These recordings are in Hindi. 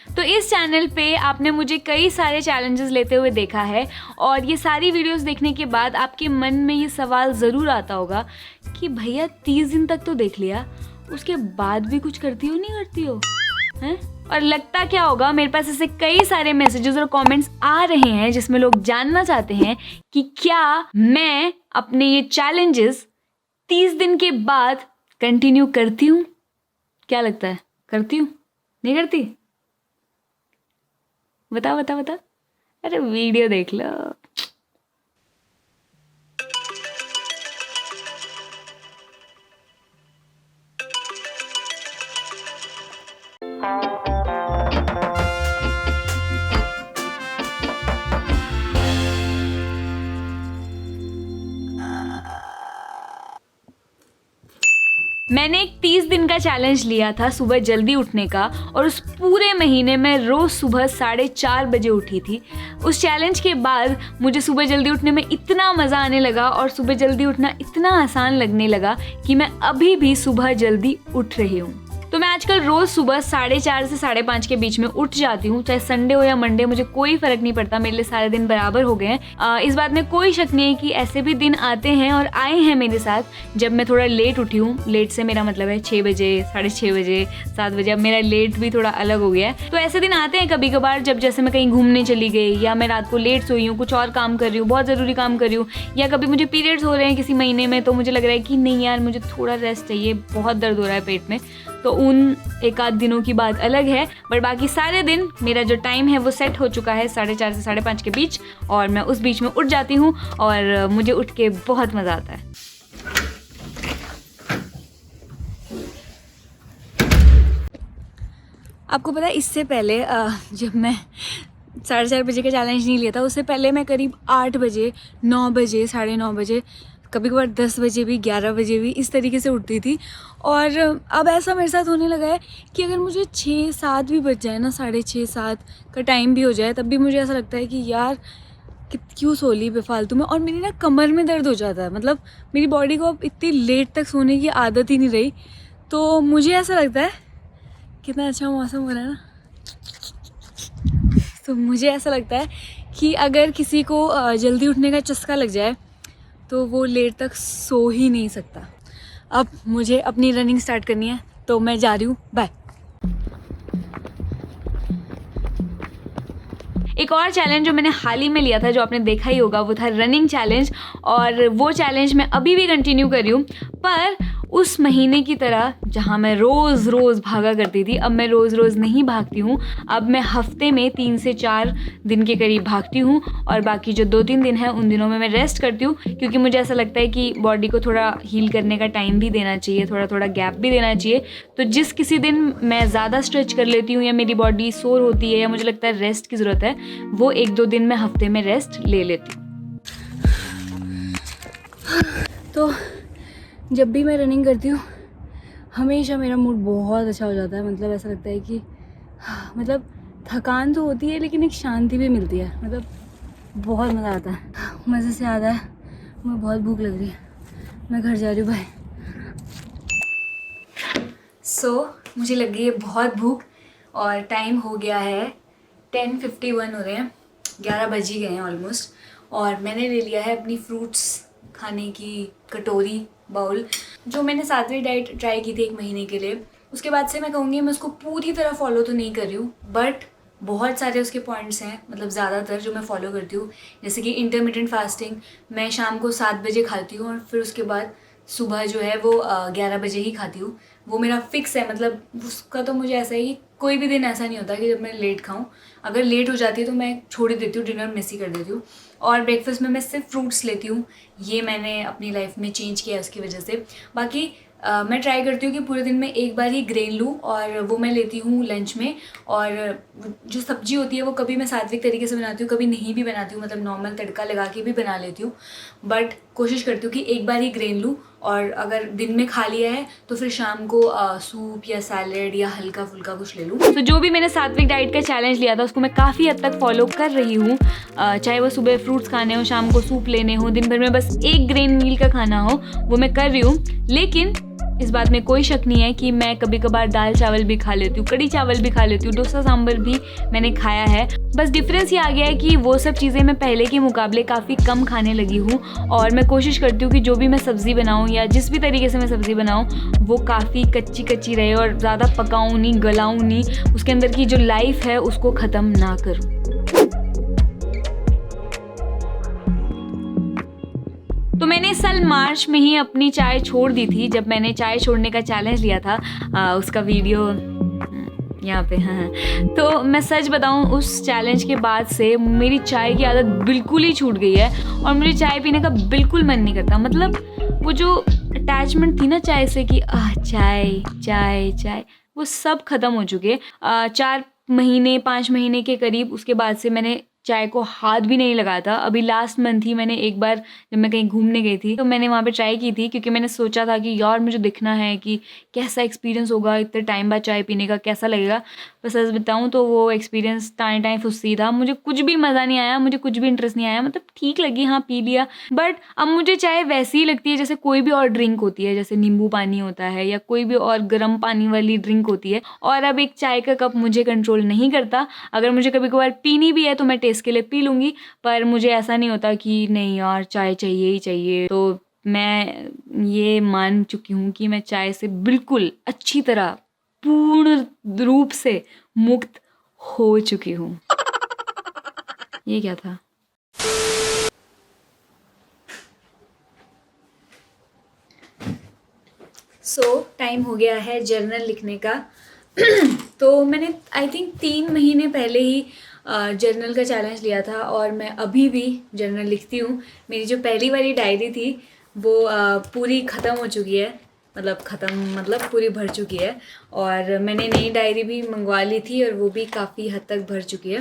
तो इस चैनल पे आपने मुझे कई सारे चैलेंजेस लेते हुए देखा है और ये सारी वीडियोस देखने के बाद आपके मन में ये सवाल ज़रूर आता होगा कि भैया 30 दिन तक तो देख लिया, उसके बाद भी कुछ करती हो नहीं करती हो हैं? और लगता क्या होगा, मेरे पास ऐसे कई सारे मैसेजेस और कमेंट्स आ रहे हैं जिसमें लोग जानना चाहते हैं कि क्या मैं अपने ये चैलेंजेस 30 दिन के बाद कंटिन्यू करती हूँ। क्या लगता है, करती हूँ नहीं करती? बता। अरे वीडियो देख लो। मैंने एक 30 दिन का चैलेंज लिया था सुबह जल्दी उठने का और उस पूरे महीने में रोज़ सुबह 4:30 बजे उठी थी। उस चैलेंज के बाद मुझे सुबह जल्दी उठने में इतना मज़ा आने लगा और सुबह जल्दी उठना इतना आसान लगने लगा कि मैं अभी भी सुबह जल्दी उठ रही हूँ। तो मैं आजकल रोज़ सुबह 4:30 से 5:30 के बीच में उठ जाती हूँ, चाहे संडे हो या मंडे, मुझे कोई फ़र्क नहीं पड़ता, मेरे लिए सारे दिन बराबर हो गए हैं। इस बात में कोई शक नहीं है कि ऐसे भी दिन आते हैं और आए हैं मेरे साथ जब मैं थोड़ा लेट उठी हूँ। लेट से मेरा मतलब है 6 बजे, 6:30 बजे, 7 बजे। अब मेरा लेट भी थोड़ा अलग हो गया है। तो ऐसे दिन आते हैं कभी कभार जब जैसे मैं कहीं घूमने चली गई या मैं रात को लेट सोई हूँ, कुछ और काम कर रही हूँ, बहुत ज़रूरी काम कर रही हूँ, या कभी मुझे पीरियड्स हो रहे हैं किसी महीने में, तो मुझे लग रहा है कि नहीं यार मुझे थोड़ा रेस्ट चाहिए, बहुत दर्द हो रहा है पेट में। तो उन एक आध दिनों की बात अलग है, बट बाकी सारे दिन मेरा जो टाइम है वो सेट हो चुका है 4:30 से 5:30 के बीच, और मैं उस बीच में उठ जाती हूँ और मुझे उठ के बहुत मज़ा आता है। आपको पता है इससे पहले जब मैं 4:30 बजे का चैलेंज नहीं लिया था, उससे पहले मैं करीब 8 बजे, 9 बजे, 9:30 बजे, कभी कभार 10 बजे भी, 11 बजे भी इस तरीके से उठती थी। और अब ऐसा मेरे साथ होने लगा है कि अगर मुझे 6-7 भी बज जाए ना, 6:30-7 का टाइम भी हो जाए, तब भी मुझे ऐसा लगता है कि यार कि क्यों सो ली बेफालतू में। और मेरी ना कमर में दर्द हो जाता है, मतलब मेरी बॉडी को अब इतनी लेट तक सोने की आदत ही नहीं रही। तो मुझे ऐसा लगता है, कितना अच्छा मौसम हो रहा है ना, तो मुझे ऐसा लगता है कि अगर किसी को जल्दी उठने का चस्का लग जाए तो वो लेट तक सो ही नहीं सकता। अब मुझे अपनी रनिंग स्टार्ट करनी है, तो मैं जा रही हूँ, बाय। एक और चैलेंज जो मैंने हाल ही में लिया था, जो आपने देखा ही होगा, वो था रनिंग चैलेंज, और वो चैलेंज मैं अभी भी कंटिन्यू कर रही हूँ। पर उस महीने की तरह जहाँ मैं रोज़ भागा करती थी, अब मैं रोज़ नहीं भागती हूँ। अब मैं हफ्ते में 3 से 4 दिन के करीब भागती हूँ, और बाकी जो 2-3 दिन है उन दिनों में मैं रेस्ट करती हूँ, क्योंकि मुझे ऐसा लगता है कि बॉडी को थोड़ा हील करने का टाइम भी देना चाहिए, थोड़ा गैप भी देना चाहिए। तो जिस किसी दिन मैं ज़्यादा स्ट्रेच कर लेती हूँ या मेरी बॉडी सोर होती है या मुझे लगता है रेस्ट की ज़रूरत है, वो 1-2 दिन मैं हफ्ते में रेस्ट ले लेती हूँ। तो जब भी मैं रनिंग करती हूँ हमेशा मेरा मूड बहुत अच्छा हो जाता है। मतलब ऐसा लगता है कि मतलब थकान तो होती है लेकिन एक शांति भी मिलती है, मतलब बहुत मज़ा आता है। मज़े से आता है। मुझे बहुत भूख लग रही है, मैं घर जा रही हूँ, बाय। मुझे लग गई है बहुत भूख और टाइम हो गया है 10:51 हो रहे हैं, 11 बज ही गए हैं ऑलमोस्ट। और मैंने ले लिया है अपनी फ्रूट्स खाने की कटोरी, बाउल, जो मैंने 7वीं डाइट ट्राई की थी 1 महीने के लिए। उसके बाद से मैं कहूँगी मैं उसको पूरी तरह फॉलो तो नहीं कर रही हूँ, बट बहुत सारे उसके पॉइंट्स हैं, मतलब ज़्यादातर जो मैं फॉलो करती हूँ। जैसे कि इंटरमिटेंट फास्टिंग, मैं शाम को 7 बजे खाती हूँ और फिर उसके बाद सुबह जो है वो 11 बजे ही खाती हूँ। वो मेरा फिक्स है, मतलब उसका तो मुझे ऐसा ही, कोई भी दिन ऐसा नहीं होता कि जब मैं लेट खाऊं। अगर लेट हो जाती है तो मैं छोड़ ही देती हूँ, डिनर मिस ही कर देती हूँ। और ब्रेकफास्ट में मैं सिर्फ फ्रूट्स लेती हूँ, ये मैंने अपनी लाइफ में चेंज किया उसकी वजह से। बाकी मैं ट्राई करती हूँ कि पूरे दिन में एक बार ही ग्रेन लूँ, और वो मैं लेती हूँ लंच में। और जो सब्जी होती है वो कभी मैं सात्विक तरीके से बनाती हूँ, कभी नहीं भी बनाती हूँ, मतलब नॉर्मल तड़का लगा के भी बना लेती हूँ। बट कोशिश करती हूँ कि एक बार ही ग्रेन लूँ, और अगर दिन में खा लिया है तो फिर शाम को सूप या सैलेड या हल्का फुल्का कुछ ले लूँ। तो जो भी मैंने सात्विक डाइट का चैलेंज लिया था उसको मैं काफ़ी हद तक फॉलो कर रही हूँ। चाहे वो सुबह फ्रूट्स खाने हो, शाम को सूप लेने हो, दिन भर में बस एक ग्रेन मील का खाना हो, वो मैं कर रही हूँ। लेकिन इस बात में कोई शक नहीं है कि मैं कभी कभार दाल चावल भी खा लेती हूँ, कड़ी चावल भी खा लेती हूँ, डोसा सांभर भी मैंने खाया है। बस डिफरेंस ये आ गया है कि वो सब चीज़ें मैं पहले के मुकाबले काफ़ी कम खाने लगी हूँ और मैं कोशिश करती हूँ कि जो भी मैं सब्ज़ी बनाऊँ या जिस भी तरीके से मैं सब्ज़ी बनाऊँ वो काफ़ी कच्ची कच्ची रहे और ज़्यादा पकाऊँ नहीं, गलाऊँ नहीं, उसके अंदर की जो लाइफ है उसको ख़त्म ना करूँ। तो मैंने इस साल मार्च में ही अपनी चाय छोड़ दी थी, जब मैंने चाय छोड़ने का चैलेंज लिया था। उसका वीडियो यहाँ पे हाँ। तो मैं सच बताऊँ, उस चैलेंज के बाद से मेरी चाय की आदत बिल्कुल ही छूट गई है और मुझे चाय पीने का बिल्कुल मन नहीं करता। मतलब वो जो अटैचमेंट थी ना चाय से कि चाय चाय चाय, वो सब ख़त्म हो चुके हैं। 4 महीने 5 महीने के करीब उसके बाद से मैंने चाय को हाथ भी नहीं लगाया था। अभी लास्ट मंथ ही मैंने एक बार, जब मैं कहीं घूमने गई थी तो मैंने वहाँ पे ट्राई की थी, क्योंकि मैंने सोचा था कि यार मुझे देखना है कि कैसा एक्सपीरियंस होगा, इतने टाइम बाद चाय पीने का कैसा लगेगा। बस सच बताऊँ तो वो एक्सपीरियंस टाइम फुस्सी था। मुझे कुछ भी मज़ा नहीं आया, मुझे कुछ भी इंटरेस्ट नहीं आया। मतलब ठीक लगी, हाँ पी लिया, बट अब मुझे चाय वैसी ही लगती है जैसे कोई भी और ड्रिंक होती है, जैसे नींबू पानी होता है या कोई भी और गर्म पानी वाली ड्रिंक होती है। और अब एक चाय का कप मुझे कंट्रोल नहीं करता। अगर मुझे कभी कभार पीनी भी है तो मैं टेस्ट के लिए पी लूँगी, पर मुझे ऐसा नहीं होता कि नहीं यार चाय चाहिए ही चाहिए। तो मैं ये मान चुकी हूँ कि मैं चाय से बिल्कुल अच्छी तरह पूर्ण रूप से मुक्त हो चुकी हूँ। ये क्या था? टाइम हो गया है जर्नल लिखने का। तो मैंने आई थिंक 3 महीने पहले ही जर्नल का चैलेंज लिया था और मैं अभी भी जर्नल लिखती हूँ। मेरी जो पहली वाली डायरी थी वो पूरी ख़त्म हो चुकी है, मतलब पूरी भर चुकी है, और मैंने नई डायरी भी मंगवा ली थी और वो भी काफ़ी हद तक भर चुकी है।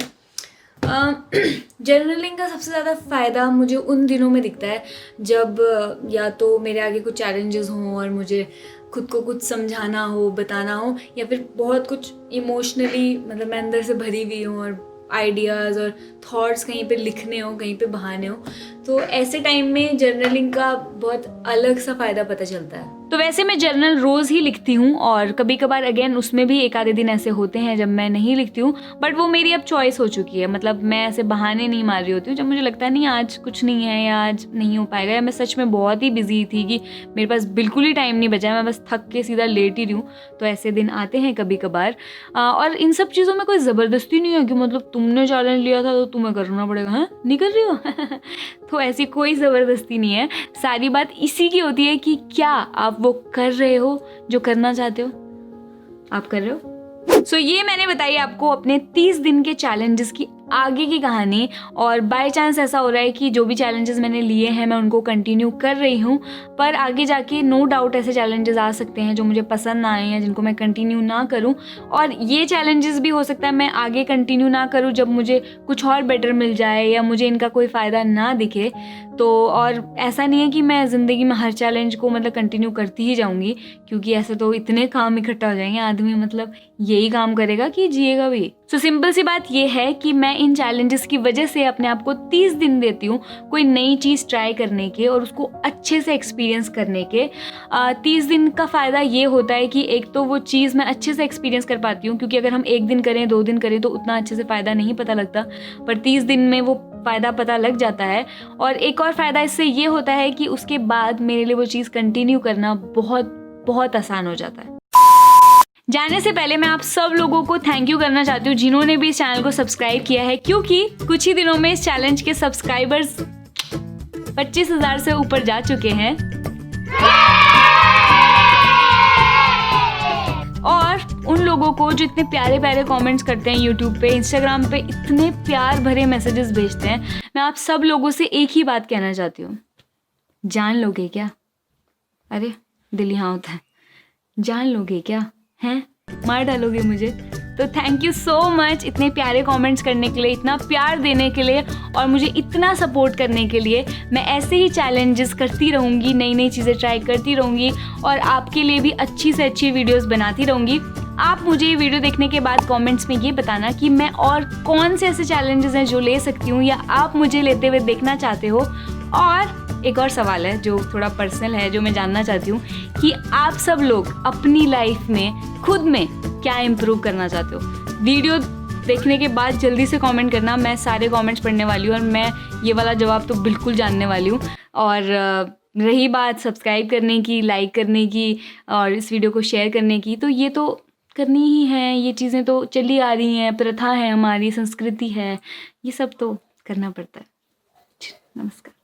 जर्नलिंग का सबसे ज़्यादा फ़ायदा मुझे उन दिनों में दिखता है जब या तो मेरे आगे कुछ चैलेंजेस हों और मुझे खुद को कुछ समझाना हो, बताना हो, या फिर बहुत कुछ इमोशनली मतलब मैं अंदर से भरी हुई हूँ और आइडियाज़ और थॉट्स कहीं पे लिखने हो, कहीं पे बहाने हो। तो ऐसे टाइम में जर्नलिंग का बहुत अलग सा फ़ायदा पता चलता है। तो वैसे मैं जर्नल रोज़ ही लिखती हूँ और कभी कभार अगेन उसमें भी एक आधे दिन ऐसे होते हैं जब मैं नहीं लिखती हूँ, बट वो मेरी अब चॉइस हो चुकी है। मतलब मैं ऐसे बहाने नहीं मार रही होती हूँ जब मुझे लगता है नहीं आज कुछ नहीं है या आज नहीं हो पाएगा, या मैं सच में बहुत ही बिजी थी कि मेरे पास बिल्कुल ही टाइम नहीं बचा है, मैं बस थक के सीधा लेट ही रही हूँ। तो ऐसे दिन आते हैं कभी कभार। और इन सब चीज़ों में कोई ज़बरदस्ती नहीं है कि मतलब तुमने चैलेंज लिया था तो तुम्हें करना पड़ेगा। हाँ, नहीं कर रही हो? तो ऐसी कोई ज़बरदस्ती नहीं है। सारी बात इसी की होती है कि क्या आप वो कर रहे हो जो करना चाहते हो, आप कर रहे हो। सो ये मैंने बताई आपको अपने 30 दिन के चैलेंजेस की आगे की कहानी, और बाय चांस ऐसा हो रहा है कि जो भी चैलेंजेस मैंने लिए हैं मैं उनको कंटिन्यू कर रही हूँ, पर आगे जाके नो डाउट ऐसे चैलेंजेस आ सकते हैं जो मुझे पसंद ना आए या जिनको मैं कंटिन्यू ना करूँ। और ये चैलेंजेस भी हो सकता है मैं आगे कंटिन्यू ना करूँ जब मुझे कुछ और बेटर मिल जाए या मुझे इनका कोई फ़ायदा ना दिखे। तो और ऐसा नहीं है कि मैं ज़िंदगी में हर चैलेंज को मतलब कंटिन्यू करती ही जाऊँगी, क्योंकि ऐसे तो इतने काम इकट्ठा हो जाएंगे, आदमी मतलब यही काम करेगा कि जिएगा भी। सो सिंपल सी बात ये है कि मैं इन चैलेंजेस की वजह से अपने आप को 30 दिन देती हूँ कोई नई चीज़ ट्राई करने के और उसको अच्छे से एक्सपीरियंस करने के। 30 दिन का फ़ायदा ये होता है कि एक तो वो चीज़ मैं अच्छे से एक्सपीरियंस कर पाती हूँ, क्योंकि अगर हम 1 दिन करें 2 दिन करें तो उतना अच्छे से फ़ायदा नहीं पता लगता, पर 30 दिन में वो फ़ायदा पता लग जाता है। और एक और फ़ायदा इससे ये होता है कि उसके बाद मेरे लिए वो चीज़ कंटिन्यू करना बहुत बहुत आसान हो जाता है। जाने से पहले मैं आप सब लोगों को थैंक यू करना चाहती हूँ जिन्होंने भी इस चैनल को सब्सक्राइब किया है, क्योंकि कुछ ही दिनों में इस चैलेंज के सब्सक्राइबर्स 25,000 से ऊपर जा चुके हैं। और उन लोगों को जो इतने प्यारे प्यारे कमेंट्स करते हैं यूट्यूब पे, इंस्टाग्राम पे इतने प्यार भरे मैसेजेस भेजते हैं, मैं आप सब लोगों से एक ही बात कहना चाहती हूँ, जान लोगे क्या? अरे दिल यहाँ होता है, जान लोगे क्या? हैं, मार डालोगे मुझे? तो थैंक यू सो मच इतने प्यारे कमेंट्स करने के लिए, इतना प्यार देने के लिए और मुझे इतना सपोर्ट करने के लिए। मैं ऐसे ही चैलेंजेस करती रहूँगी, नई नई चीज़ें ट्राई करती रहूँगी और आपके लिए भी अच्छी से अच्छी वीडियोस बनाती रहूँगी। आप मुझे ये वीडियो देखने के बाद कमेंट्स में ये बताना कि मैं और कौन से ऐसे चैलेंजेस हैं जो ले सकती हूँ या आप मुझे लेते हुए देखना चाहते हो। और एक और सवाल है जो थोड़ा पर्सनल है, जो मैं जानना चाहती हूँ कि आप सब लोग अपनी लाइफ में खुद में क्या इम्प्रूव करना चाहते हो। वीडियो देखने के बाद जल्दी से कमेंट करना, मैं सारे कमेंट्स पढ़ने वाली हूँ और मैं ये वाला जवाब तो बिल्कुल जानने वाली हूँ। और रही बात सब्सक्राइब करने की, लाइक करने की और इस वीडियो को शेयर करने की, तो ये तो करनी ही है, ये चीज़ें तो चली आ रही हैं, प्रथा है हमारी, संस्कृति है, ये सब तो करना पड़ता है। नमस्कार।